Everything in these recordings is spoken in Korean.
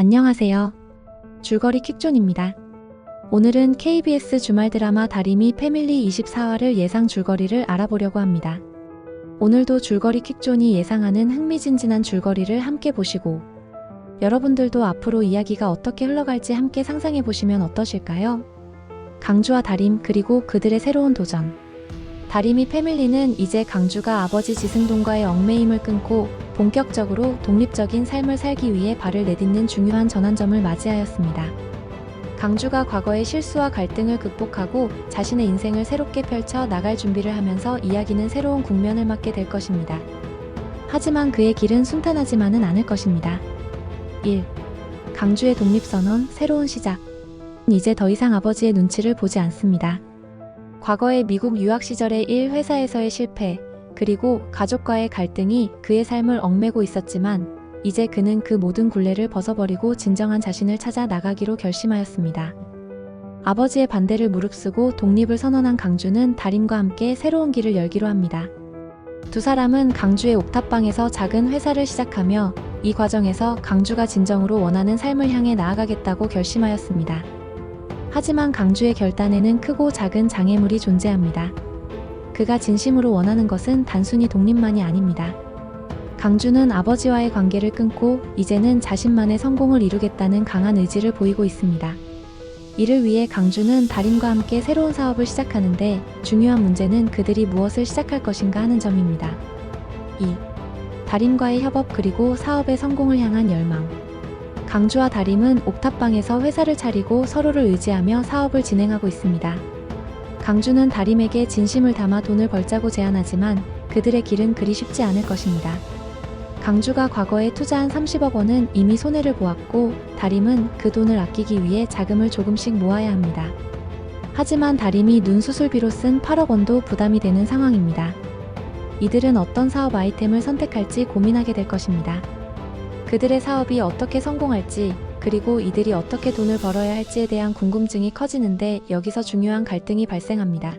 안녕하세요. 줄거리 퀵존입니다. 오늘은 KBS 주말 드라마 다림이 패밀리 24화를 예상 줄거리를 알아보려고 합니다. 오늘도 줄거리 퀵존이 예상하는 흥미진진한 줄거리를 함께 보시고 여러분들도 앞으로 이야기가 어떻게 흘러갈지 함께 상상해 보시면 어떠실까요? 강주와 다림 그리고 그들의 새로운 도전. 다림이 패밀리는 이제 강주가 아버지 지승동과의 얽매임을 끊고 본격적으로 독립적인 삶을 살기 위해 발을 내딛는 중요한 전환점을 맞이하였습니다. 강주가 과거의 실수와 갈등을 극복하고 자신의 인생을 새롭게 펼쳐 나갈 준비를 하면서 이야기는 새로운 국면을 맞게 될 것입니다. 하지만 그의 길은 순탄하지만은 않을 것입니다. 1. 강주의 독립선언, 새로운 시작. 이제 더 이상 아버지의 눈치를 보지 않습니다. 과거의 미국 유학 시절의 일 회사에서의 실패, 그리고 가족과의 갈등이 그의 삶을 얽매고 있었지만 이제 그는 그 모든 굴레를 벗어버리고 진정한 자신을 찾아 나가기로 결심하였습니다. 아버지의 반대를 무릅쓰고 독립을 선언한 강주는 다림과 함께 새로운 길을 열기로 합니다. 두 사람은 강주의 옥탑방에서 작은 회사를 시작하며 이 과정에서 강주가 진정으로 원하는 삶을 향해 나아가겠다고 결심하였습니다. 하지만 강주의 결단에는 크고 작은 장애물이 존재합니다. 그가 진심으로 원하는 것은 단순히 독립만이 아닙니다. 강주는 아버지와의 관계를 끊고 이제는 자신만의 성공을 이루겠다는 강한 의지를 보이고 있습니다. 이를 위해 강주는 다림과 함께 새로운 사업을 시작하는데 중요한 문제는 그들이 무엇을 시작할 것인가 하는 점입니다. 2. 다림과의 협업 그리고 사업의 성공을 향한 열망. 강주와 다림은 옥탑방에서 회사를 차리고 서로를 의지하며 사업을 진행하고 있습니다. 강주는 다림에게 진심을 담아 돈을 벌자고 제안하지만 그들의 길은 그리 쉽지 않을 것입니다. 강주가 과거에 투자한 30억 원은 이미 손해를 보았고 다림은 그 돈을 아끼기 위해 자금을 조금씩 모아야 합니다. 하지만 다림이 눈 수술비로 쓴 8억 원도 부담이 되는 상황입니다. 이들은 어떤 사업 아이템을 선택할지 고민하게 될 것입니다. 그들의 사업이 어떻게 성공할지 그리고 이들이 어떻게 돈을 벌어야 할지에 대한 궁금증이 커지는데 여기서 중요한 갈등이 발생합니다.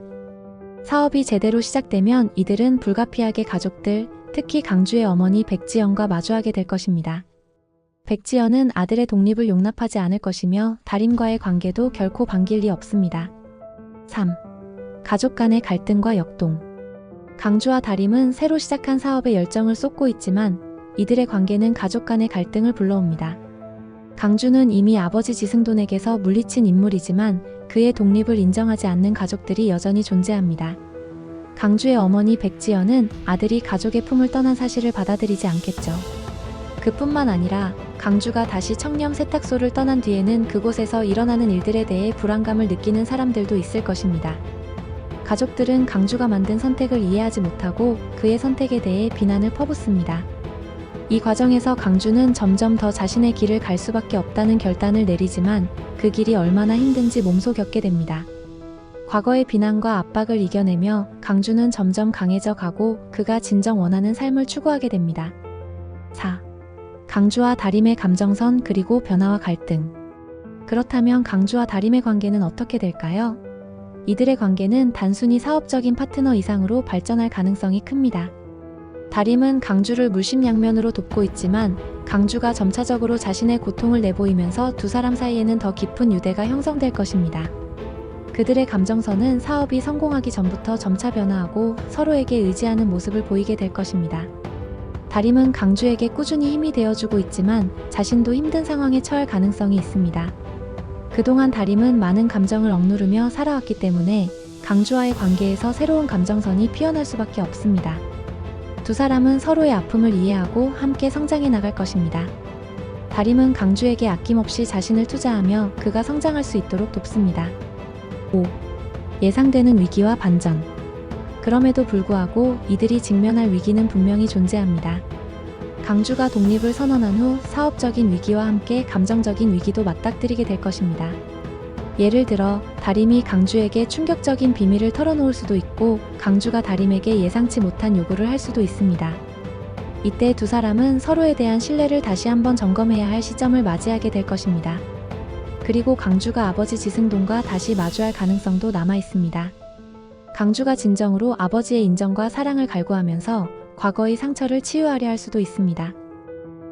사업이 제대로 시작되면 이들은 불가피하게 가족들, 특히 강주의 어머니 백지연과 마주하게 될 것입니다. 백지연은 아들의 독립을 용납하지 않을 것이며 다림과의 관계도 결코 반길 리 없습니다. 3. 가족 간의 갈등과 역동. 강주와 다림은 새로 시작한 사업에 열정을 쏟고 있지만 이들의 관계는 가족 간의 갈등을 불러옵니다. 강주는 이미 아버지 지승돈에게서 물리친 인물이지만 그의 독립을 인정하지 않는 가족들이 여전히 존재합니다. 강주의 어머니 백지연은 아들이 가족의 품을 떠난 사실을 받아들이지 않겠죠. 그뿐만 아니라 강주가 다시 청렴 세탁소를 떠난 뒤에는 그곳에서 일어나는 일들에 대해 불안감을 느끼는 사람들도 있을 것입니다. 가족들은 강주가 만든 선택을 이해하지 못하고 그의 선택에 대해 비난을 퍼붓습니다. 이 과정에서 강주는 점점 더 자신의 길을 갈 수밖에 없다는 결단을 내리지만 그 길이 얼마나 힘든지 몸소 겪게 됩니다. 과거의 비난과 압박을 이겨내며 강주는 점점 강해져 가고 그가 진정 원하는 삶을 추구하게 됩니다. 4. 강주와 다림의 감정선 그리고 변화와 갈등. 그렇다면 강주와 다림의 관계는 어떻게 될까요? 이들의 관계는 단순히 사업적인 파트너 이상으로 발전할 가능성이 큽니다. 다림은 강주를 물심양면으로 돕고 있지만 강주가 점차적으로 자신의 고통을 내보이면서 두 사람 사이에는 더 깊은 유대가 형성될 것입니다. 그들의 감정선은 사업이 성공하기 전부터 점차 변화하고 서로에게 의지하는 모습을 보이게 될 것입니다. 다림은 강주에게 꾸준히 힘이 되어주고 있지만 자신도 힘든 상황에 처할 가능성이 있습니다. 그동안 다림은 많은 감정을 억누르며 살아왔기 때문에 강주와의 관계에서 새로운 감정선이 피어날 수밖에 없습니다. 두 사람은 서로의 아픔을 이해하고 함께 성장해 나갈 것입니다. 다림은 강주에게 아낌없이 자신을 투자하며 그가 성장할 수 있도록 돕습니다. 5. 예상되는 위기와 반전. 그럼에도 불구하고 이들이 직면할 위기는 분명히 존재합니다. 강주가 독립을 선언한 후 사업적인 위기와 함께 감정적인 위기도 맞닥뜨리게 될 것입니다. 예를 들어 다림이 강주에게 충격적인 비밀을 털어놓을 수도 있고 강주가 다림에게 예상치 못한 요구를 할 수도 있습니다. 이때 두 사람은 서로에 대한 신뢰를 다시 한번 점검해야 할 시점을 맞이하게 될 것입니다. 그리고 강주가 아버지 지승돈과 다시 마주할 가능성도 남아 있습니다. 강주가 진정으로 아버지의 인정과 사랑을 갈구하면서 과거의 상처를 치유하려 할 수도 있습니다.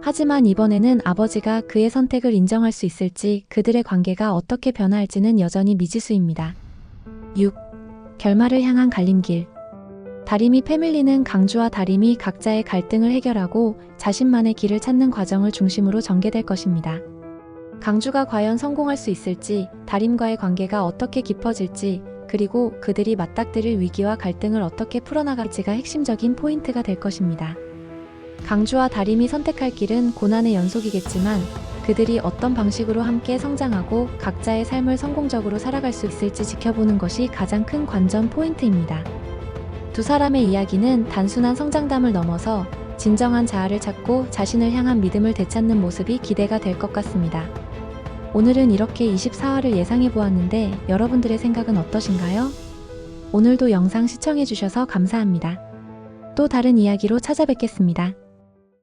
하지만 이번에는 아버지가 그의 선택을 인정할 수 있을지, 그들의 관계가 어떻게 변화할지는 여전히 미지수입니다. 6. 결말을 향한 갈림길. 다림이 패밀리는 강주와 다림이 각자의 갈등을 해결하고 자신만의 길을 찾는 과정을 중심으로 전개될 것입니다. 강주가 과연 성공할 수 있을지, 다림과의 관계가 어떻게 깊어질지, 그리고 그들이 맞닥뜨릴 위기와 갈등을 어떻게 풀어나갈지가 핵심적인 포인트가 될 것입니다. 강주와 다림이 선택할 길은 고난의 연속이겠지만, 그들이 어떤 방식으로 함께 성장하고 각자의 삶을 성공적으로 살아갈 수 있을지 지켜보는 것이 가장 큰 관전 포인트입니다. 두 사람의 이야기는 단순한 성장담을 넘어서 진정한 자아를 찾고 자신을 향한 믿음을 되찾는 모습이 기대가 될 것 같습니다. 오늘은 이렇게 24화를 예상해 보았는데 여러분들의 생각은 어떠신가요? 오늘도 영상 시청해 주셔서 감사합니다. 또 다른 이야기로 찾아뵙겠습니다.